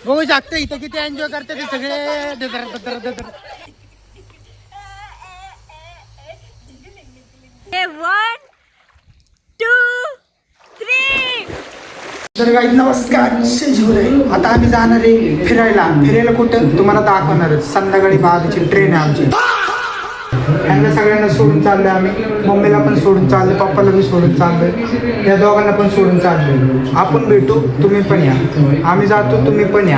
बघू शकता इथं किती एन्जॉय करते ते सगळे. One two three. तर गाईज नमस्कार, शिवराय. आता आम्ही जाणार आहे फिरायला कुठं तुम्हाला दाखवणार. संध्याकाळी 12ची ट्रेन आहे आमची. यांना सगळ्यांना सोडून चाललोय आम्ही. मम्मीला पण सोडून चाललोय, पप्पाला बी सोडून चाललोय, या दोघांना पण सोडून चाललोय. आपण भेटू, तुम्ही पण या. आम्ही जातो, तुम्ही पण या.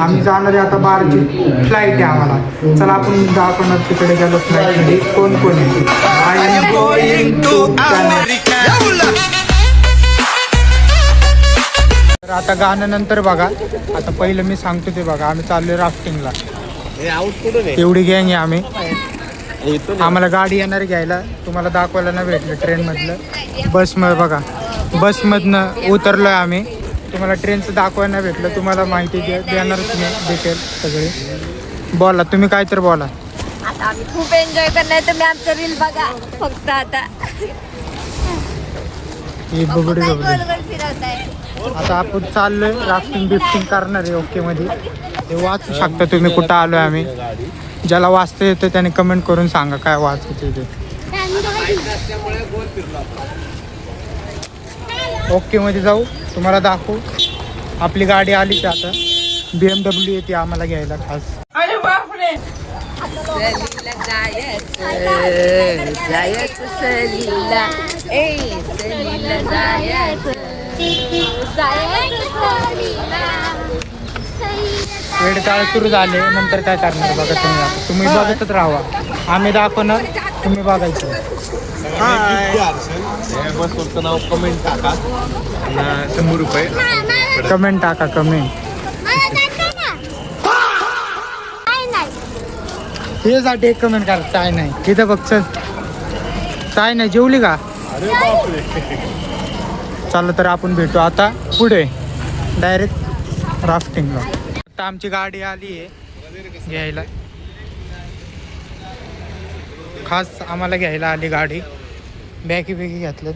आम्ही जाणार आहे आता 12ची फ्लाईट आहे आम्हाला. चला आपण दाखवणार तिकडे गेलो फ्लाईट मध्ये कोण कोण आहे. I am going to America. तर आता गाणं नंतर बघा. आता पहिलं मी सांगतो ते बघा. आम्ही चाललोय राफ्टिंगला. तेवढी गँग आहे आम्ही. आम्हाला गाडी येणार घ्यायला, तुम्हाला दाखवायला नाही भेटलं ट्रेनमधलं. बसमध्ये बघा, बसमधनं उतरलोय आम्ही. तुम्हाला ट्रेनचं दाखवायला नाही भेटलं. तुम्हाला माहिती देणारच मी डिटेल सगळे. बोला तुम्ही काय तर बोला. आता आम्ही खूप एन्जॉय करणार. तुम्ही आमचं रील बघा फक्त. आता ही बघडी फिरवताय. आता आपण चाललोय राफ्टिंग बिफ्टिंग करणार आहे. ओके मध्ये ते वाचू शकता तुम्ही कुठं आलोय आम्ही. ज्याला वाचता येतं त्याने कमेंट करून सांगा काय वाचायचं ते. ओके मध्ये जाऊ, तुम्हाला दाखवू. आपली गाडी आलीच आता. BMW येते आम्हाला घ्यायला खास. अरे बापरे. जायचं सलीला, ए सलीला जायचं. वेळ काळ सुरू झाले, नंतर काय करणार बघा तुम्ही. आता तुम्ही बघतच राहा, आम्ही दाखवणार, तुम्ही बघायचं. बसवरचं नाव कमेंट टाका. 100 रुपये कमेंट टाका. कमेंट त्यासाठी एक कमेंट करा. काय नाही तिथं बघ. चल काय नाही, जेवली का? चला तर आपण भेटू आता पुढे डायरेक्ट राफ्टिंगला. आता आमची गाडी आली आहे घ्यायला. खास आम्हाला घ्यायला आली गाडी. बॅगी घेतलं.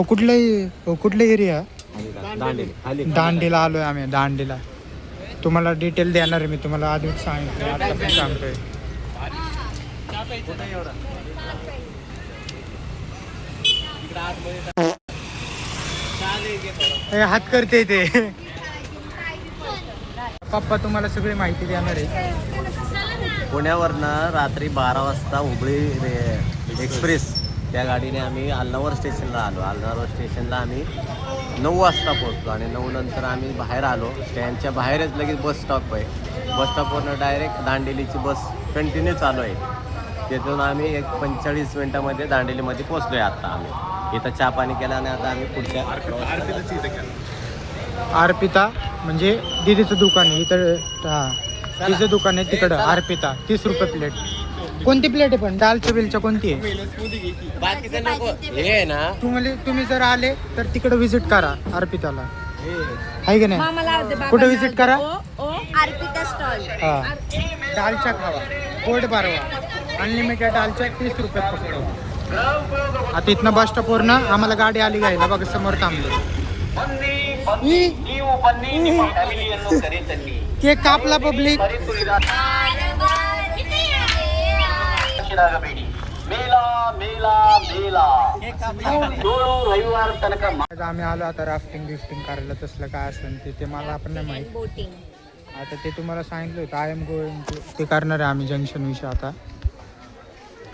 कुठला एरिया? दांडीला आलोय आम्ही. दांडीला तुम्हाला डिटेल देणार आहे मी. तुम्हाला आधीच सांगितलं, आता पण सांगतोय. हात करते ते पप्पा. तुम्हाला सगळी माहिती देणार आहे. पुण्यावरनं रात्री 12 वाजता हुबळी एक्सप्रेस त्या गाडीने आम्ही अल्नावर स्टेशनला आलो. अल्नावर स्टेशनला आम्ही 9 वाजता पोहोचलो आणि 9 नंतर आम्ही बाहेर आलो. स्टँडच्या बाहेरच लगेच बस स्टॉप आहे. बस स्टॉपवरनं डायरेक्ट दांडेलीची बस कंटिन्यू चालू आहे. तिथून आम्ही 45 मिनटामध्ये दांडेलीमध्ये पोहोचलो आहे. आता आम्ही इथं चहा पाणी केला आणि आता आम्ही पुढच्या अर्पिता म्हणजे दीदीचं दुकान आहे इथं. हां तिचं दुकान आहे तिकडं. अर्पिता 30 रुपये प्लेट. कोणती प्लेट आहे पण? दालच्या बिलच्या कोणती आहे? तुम्ही जर आले तर तिकडं व्हिजिट करा अर्पिताला. आहे की नाही? कुठं व्हिजिट करा? अर्पिता स्टॉल. हां दालच्या खावा, पोट भरवा. अनलिमिटेड दालच्या 30 रुपयात पकडतो. आता इथनं बस स्टॉपवरनं आम्हाला गाडी आली घ्यायला. बघा समोर थांबलो. केक कापला पब्लिक. आम्ही आलो आता राफ्टिंग गिफ्टिंग करायला. तसलं काय असेल ते मला आपण नाही माहिती. बोटिंग आता ते तुम्हाला सांगितलं होतं. आय एम गोइंग टू ते करणार आहे आम्ही जंक्शन विषय. आता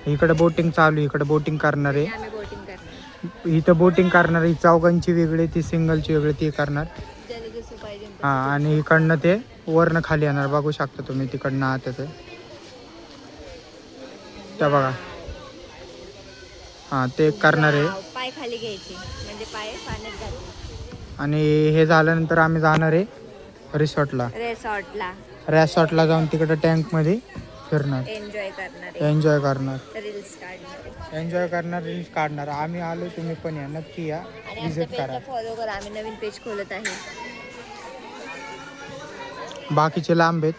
इकडे बोटिंग चालू आहे. इकडे बोटिंग करणार आहे. आम्ही बोटिंग करणार. इथं बोटिंग करणार. ही चौघांची वेगळी, ती सिंगलची वेगळी ती करणार. हां आणि इकडनं ते वरनं खाली येणार. बघू शकता तुम्ही तिकडनं आत येतं त्या बघा. हां ते करणार आहे. पाय खाली घ्यायचे म्हणजे पाय पाण्यात जाते. आणि हे झाल्यानंतर आम्ही जाणार आहे रिसॉर्टला. रिसॉर्टला जाऊन तिकडं टँकमध्ये फिरणार, एन्जॉय करणार, एन्जॉय करणार, रील्स काढणार. आम्ही आलो, तुम्ही पण या, नक्की या, विजिट करा. फॉलो करा. आम्ही नवीन पेज खोलत आहे. बाकीचे लांब आहेत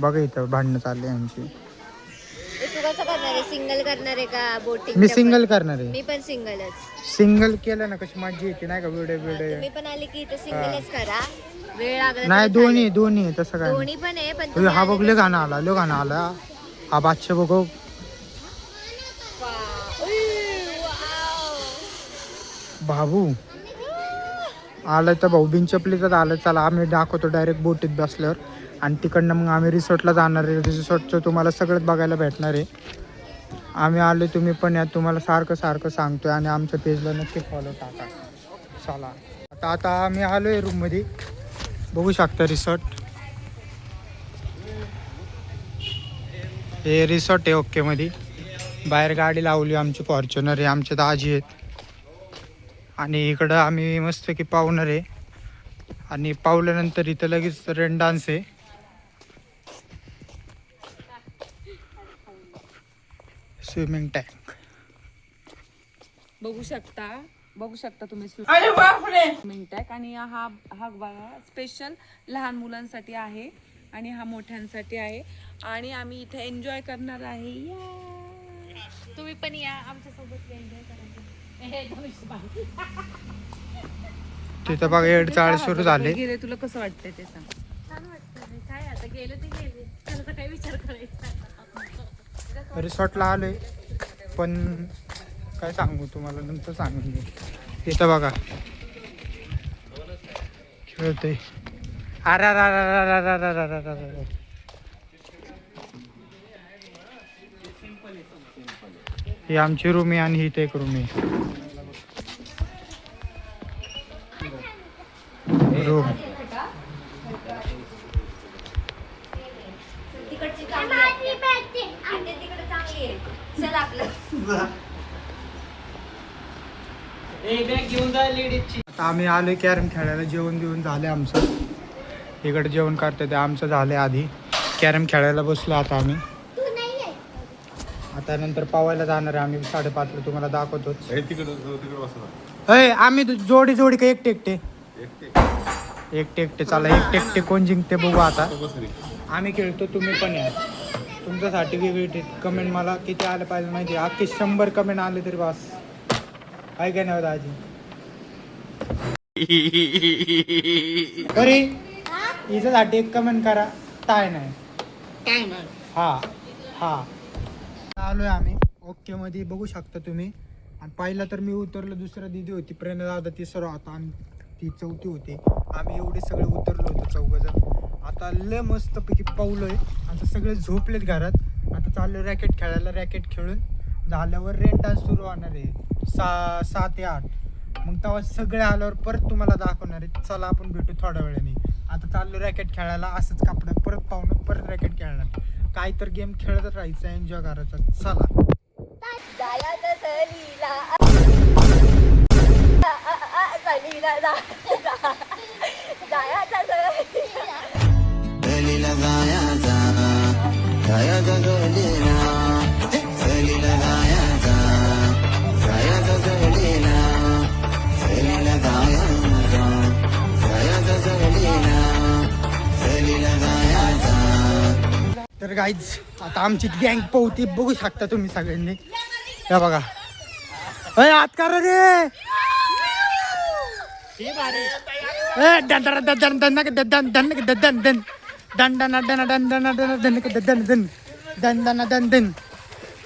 बघा. इथं भांडणं चालले आमची. तू कसं करणार आहे? सिंगल करणार आहे का बोटिंग? मी सिंगल करणार आहे. मी पण सिंगलच. सिंगल केलं ना कशी मजा येते नाही का व्हिडिओ तुम्ही पण आले की इथे सिंगलच करा. वेळ लागला नाही तर दोन्ही तसं काय दोन्ही पण आहे पण नाही. तुम्ही हा आले बघ गाणं आला लो गाणं आला हा बादशाह बघो बाबू आलं तर भाऊ बिन चपलीच आलं. चला आम्ही दाखवतो डायरेक्ट बोटीत बसल्यावर आणि तिकडनं मग आम्ही रिसॉर्टला जाणार आहे. रिसॉर्टचं तुम्हाला सगळंच बघायला भेटणार आहे. आम्ही आलो तुम्ही पण या. तुम्हाला सारखं सांगतोय आणि आमच्या पेजला नक्की फॉलो टाका. चला आता आम्ही आलो आहे रूममध्ये. बघू शकता रिसॉर्ट. हे रिसॉर्ट आहे ओके मध्ये. बाहेर गाडी लावली आमची फॉर्च्युनर आहे. आमचे दाजी आहेत आणि इकडं आम्ही मस्त की पावणार आहे. आणि पावल्यानंतर इथं लगेच रेन डान्स आहे. स्विमिंग टँक बघू शकता तुम्ही स्विमिंग टँक. आणि हा बघा स्पेशल लहान मुलांसाठी आहे आणि हा मोठ्यांसाठी आहे. आणि आम्ही इथे एन्जॉय करणार आहे. या. तुम्ही पण या आमच्या सोबत एन्जॉय करा. तिथं बघा येडचाळ सुरू झाले. गेले तुला कसं वाटतंय ते सांग. छान वाटतं. काय आता गेलं ते गेले. त्याचा काही विचार करायचा. रिसॉर्टला आलोय पण काय सांगू तुम्हाला नंतर सांगून मी. इथं बघा खेळते. ही आमची रूम आहे आणि ही ते एक रूम आहे. रूम तिकडची चांगली आहे. तिकडे चांगली आहे. चल आपलं. आता आम्ही आलोय कॅरम खेळायला. जेवण बिवून झाले आमचं. इकडे जेवण करते ते आमचं झाले आधी. कॅरम खेळायला बसलो आता आम्ही. आता नंतर पावायला जाणार आहे आम्ही 5:30ला. तुम्हाला दाखवतोच. आम्ही जोडी का एकटे चला एकटे कोण जिंकते बघू आता. आम्ही खेळतो तुम्ही पण या. तुमच्यासाठी वेगळी कमेंट मला किती आलं पाहिजे माहिती आहे. अख्खे 100 कमेंट आले तरी बस आहे का नाही दाजी. अरे हिच्यासाठी एक कमेंट करा. काय नाही हा आलोय आम्ही ओके मध्ये. बघू शकता तुम्ही. आणि पहिला तर मी उतरलो. दुसरा दिदी होती प्रेरणा दादा तिसरा होता आणि ती चौथी होती. आम्ही एवढे सगळे उतरलो होतो 4 जण. आता लय मस्तपैकी पावलोय. आता सगळे झोपलेत घरात. आता चाललो रॅकेट खेळायला. रॅकेट खेळून झाल्यावर रेन डान्स सुरू होणार आहे 6 ते 8. मग तेव्हा सगळे आल्यावर परत तुम्हाला दाखवणार आहे. चला आपण भेटू थोड्या वेळाने. आता चाललो रॅकेट खेळायला. असंच कापडं परत पाहून परत रॅकेट खेळणार. काही तर गेम खेळतच राहायचं. एन्जॉय करायचं. चला जायचं सहलीला. तर गाईज आता आमची गँग पोहती. बघू शकता तुम्ही सगळ्यांनी. हे बघा हात करा रे.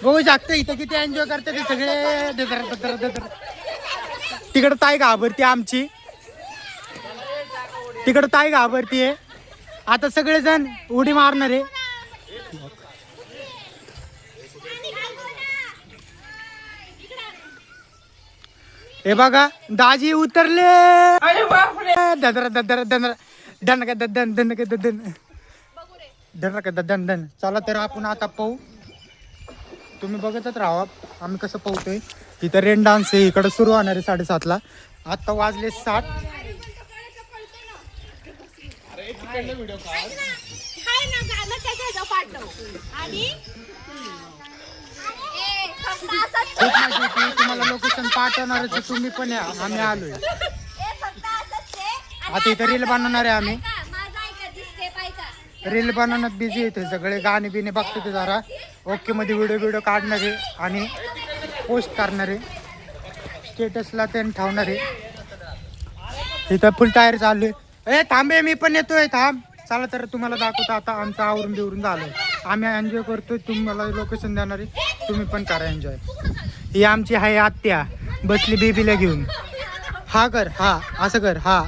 बघू शकता इथं किती एन्जॉय करते ते सगळे. तिकडं ताई घाबरती आमची. तिकडं ताई घाबरतीये. आता सगळेजण उडी मारणार आहे. हे बघा दाजी उतरले. चला तर आपण आता पाहू. तुम्ही बघतच राहा आम्ही कसं पाहतोय. इथं रेन डान्स आहे. इकडं सुरू होणार आहे 7:30ला. आता वाजले 7. तुम्हाला लोकेशन पाठवणारच. तुम्ही पण या. आम्ही आलोय. आता इथं रील बनवणार आहे आम्ही. रील बनवण्यात बिझी येते सगळे गाणे बिणे बघते ते जरा ओके मध्ये व्हिडिओ काढणारे आणि पोस्ट करणारे स्टेटसला ते ठेवणारे. इथं फुल टायर चालू आहे. थांबे मी पण येतोय थांब. चला तर तुम्हाला दाखवतो आता आमचं आवरून बिवरून झालं. आम्ही एन्जॉय करतोय तुम्हाला लोकेशन देणारे तुम्ही पण करा एन्जॉय. ही आमची आहे आत्या बसली बेबीला घेऊन. हा कर हा असं कर हा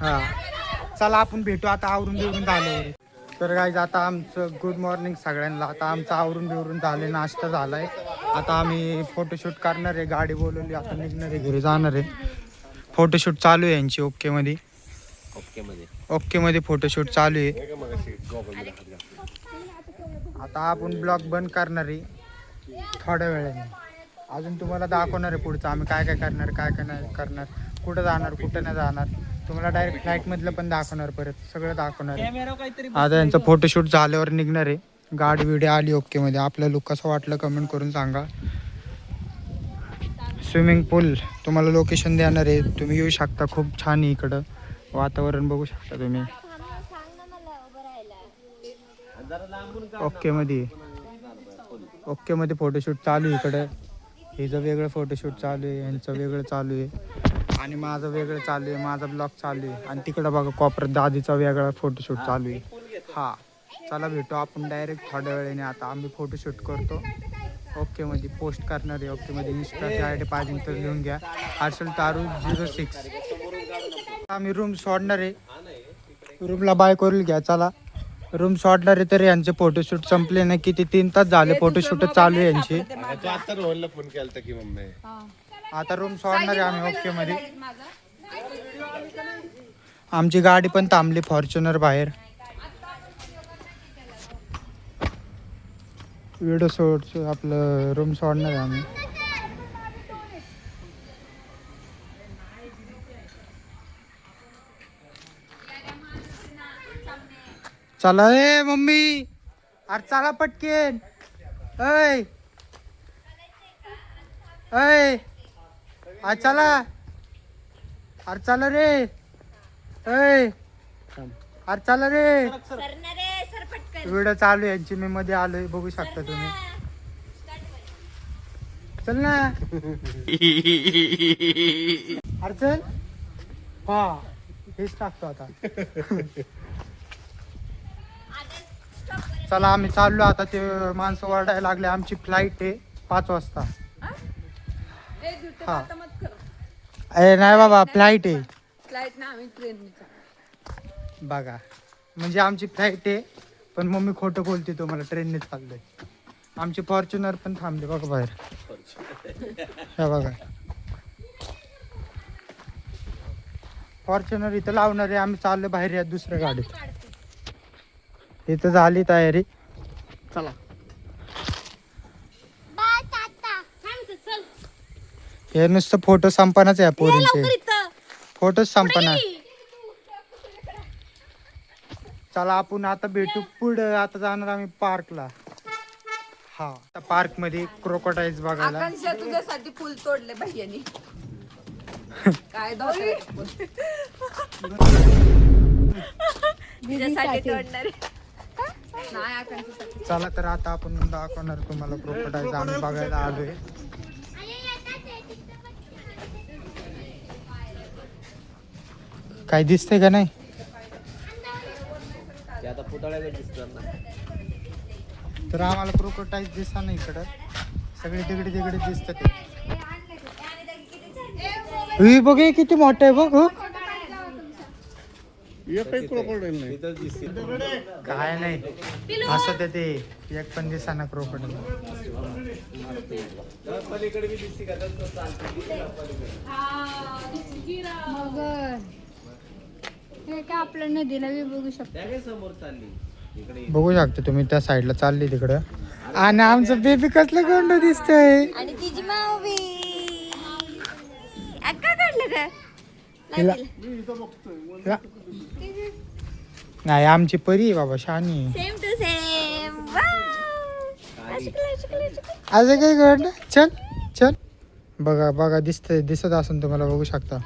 हा. चला आपण भेटू आता आवरून बिवरून झालं. तर गाईज आता आमचं गुड मॉर्निंग सगळ्यांना. आता आमचं आवरून बिवरून झाले नाश्ता झालाय. आता आम्ही फोटोशूट करणार आहे. गाडी बोलवली आता निघणार आहे घरी जाणार आहे. फोटोशूट चालू आहे यांची ओके मध्ये फोटोशूट चालू आहे. आता आपण ब्लॉग बंद करणार आहे थोड्या वेळाने. अजून तुम्हाला दाखवणार आहे पुढचं आम्ही काय काय करणार काय काय नाही करणार कुठं जाणार कुठं नाही जाणार. तुम्हाला डायरेक्ट फ्लाईटमधलं पण दाखवणार परत सगळं दाखवणार आहे. आता यांचं फोटोशूट झाल्यावर निघणार आहे. गाडी बिडी आली ओके मध्ये. आपलं लुक कसं वाटलं कमेंट करून सांगा. स्विमिंग पूल तुम्हाला लोकेशन देणार आहे तुम्ही येऊ शकता. खूप छान आहे इकडं वातावरण बघू शकता तुम्ही. ओके मध्ये फोटोशूट चालू आहे इकडं. हिचं वेगळं फोटोशूट चालू आहे यांचं वेगळं चालू आहे आणि माझं वेगळं चालू आहे. माझा ब्लॉग चालू आहे आणि तिकडं बघा कॉपरात दादीचा वेगळा फोटोशूट चालू आहे. हा चला भेटू आपण डायरेक्ट थोड्या वेळेने. आता आम्ही फोटोशूट करतो ओके मध्ये पोस्ट करणार आहे. ओके मध्ये इंस्टाची आय डी पाहिजे तर लिहून घ्या हर्षल तारू 06. आम्ही रूम सोडणार आहे. रूमला बाय करून घ्या. चला रूम सोडणार आहे तर यांचे फोटोशूट संपले नाही किती 3 तास झाले फोटोशूट चालू आहे यांची. आता रूम सोडणार आहे आम्ही ओके मध्ये. आमची गाडी पण थांबली फॉर्च्युनर बाहेर. व्हिडिओ सोड आपलं रूम सोडणार आहे आम्ही. चला ए मम्मी अरे चला पटकेन. ऐ आज चला अरे चला रे. ऐ अरे चला रे. व्हिडिओ चालू आहे यांची मी मध्ये आलोय बघू शकता तुम्ही. चल ना अरे चल. हा हेच टाकतो आता. चला आम्ही चाललो आता. ते माणसं ओरडायला लागले. आमची फ्लाईट आहे 5 वाजता. हा अरे नाही बाबा फ्लाईट आहे. फ्लाईट ना आम्ही ट्रेन बघा म्हणजे आमची फ्लाईट आहे पण मम्मी खोटं बोलते तुम्हाला ट्रेनने चाललंय. आमची फॉर्च्युनर पण थांबली बघा बाहेर. हे बघा फॉर्च्युनर इथं लावणार आहे. आम्ही चाललो बाहेर या दुसऱ्या गाडीत. इथं झाली तयारी. चला हे नुसतं फोटो संपनाच आहे पोरींचे. फोटोच संपना. चला आपण आता भेटू पुढं. आता जाणार आम्ही पार्कला. हा पार्क मध्ये क्रोकोडाईल्स बघायला. आकांक्षा तुझ्यासाठी फुल तोडले भैयानी. काय तुझ्यासाठी तोडणार नाही आकांक्षासाठी. चला तर आता आपण दाखवणार तुम्हाला क्रोकोडाईल्स आम्ही बघायला आलोय. काय दिसतंय का नाही. आता पुतळ्याला दिसणार ना. तर आम्हाला क्रोकोडाईल्स दिसत नाही इकडं. सगळे तिकडे दिसतात. बघ किती मोठं आहे बघ. काय नाही असं ते एक पण दिसाना क्रोकोडाईल. आपल्या नदीला बघू शकतो. बघू शकता तुम्ही त्या साईडला चालली तिकडं. आणि आमचं बेबी कसलं गोंड दिसतंय. आणि तिची माऊबी अक्का काढलं का नाही आमची परी आहे बाबा शानी. Same to same. असं काय गोंड. चल बघा दिसत असून तुम्हाला बघू शकता.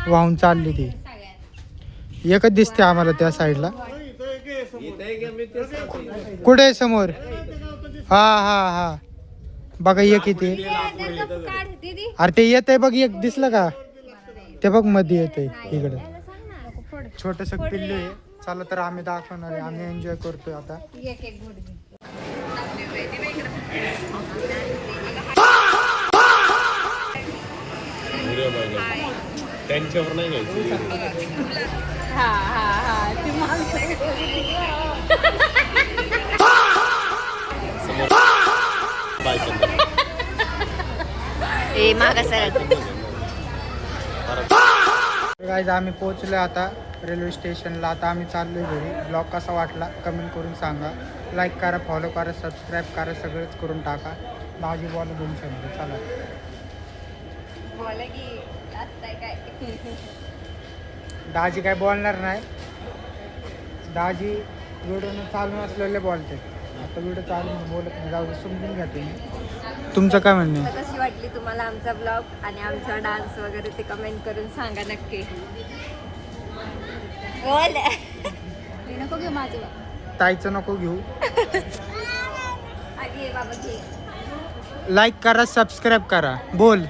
वाहून चालली ती एकच दिसते आम्हाला त्या साईडला. कुठे आहे समोर? हा हा हा बघा एक इथे. काढ दीदी. अरे ते येत आहे बघ, एक दिसलं का? ते बघ मध्ये येत आहे इकडे. छोटस पिल्लू आहे. चला तर आम्ही दाखवणार आहे. आम्ही एन्जॉय करतोय आता. एक एक घोट घे. त्यांच्यावर नाही घ्यायची. हा हा हा ती माणसं. ए मागा सरळ. गाईज आम्ही पोहोचलो आता रेल्वे स्टेशनला. आता आम्ही चाललोय घरी. ब्लॉग कसा वाटला कमेंट करून सांगा. लाईक करा, फॉलो करा, सबस्क्राईब करा, सगळंच करून टाका. माझी बॉल दोन शब्द. चला बोला की असतंय काय. दाजी काय बोलणार नाही. दाजी व्हिडिओ चालू असलेले बोलते. आता व्हिडिओ चालू बोलत नाही. जाऊ दे, समजून घ्या तुम्ही. तुमचं काय म्हणणं आहे? कशी वाटली तुम्हाला आमचा ब्लॉग आणि आमचा डान्स वगैरे ते कमेंट करून सांगा नक्की. बोल. नको घेऊ माझं. ताईचं नको घेऊ. आधी ये बाबा घे. लाईक करा, सबस्क्राईब करा. बोल.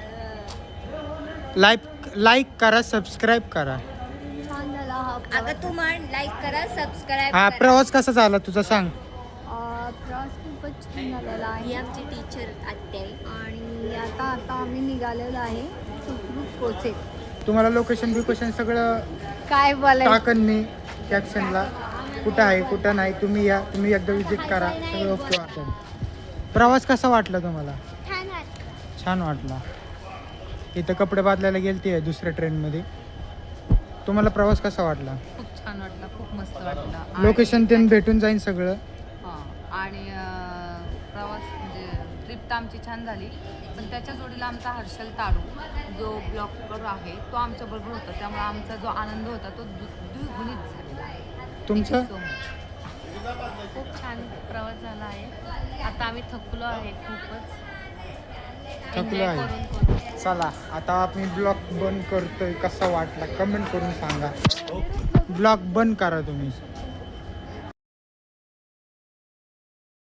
लाईक करा, सबस्क्राईब करा. अगं तू म्हण लाईक करा, सबस्क्राईब हा करा. प्रवास कसा झाला तुझा सांग. प्रवास खूपच छान झालेला आहे ही आमची टीचर आत्या आहे. आणि आता आम्ही निघालेलो आहे सुखरूप पोचेल. तुम्हाला लोकेशन बिकेशन सगळं काय बोलायचं टाकन मी कॅप्शनला. कुठं आहे कुठं नाही तुम्ही या. तुम्ही एकदा विजिट करा. सगळं ओके वाटेल. प्रवास कसा वाटला तुम्हाला? छान वाटला. इथं कपडे बदलायला गेलते दुसऱ्या ट्रेनमध्ये. तुम्हाला प्रवास कसा वाटला? खूप छान वाटलं, खूप मस्त वाटलं. लोकेशन ते भेटून जाईल सगळं. आणि प्रवास म्हणजे ट्रिप तर आमची छान झाली, पण त्याच्या जोडीला आमचा हर्षल ताडू जो ब्लॉगर आहे तो आमच्याबरोबर होता. त्यामुळे आमचा जो आनंद होता तो द्विगुणित झालेला आहे. तुमचं? खूप छान प्रवास झाला आहे. आता आम्ही थकलो आहे खूपच. थकलो Enjoy आहे. करून करून. चला आता आम्ही ब्लॉग बंद करतोय. कसा वाटला कमेंट करून सांगा. ब्लॉग बंद करा तुम्ही.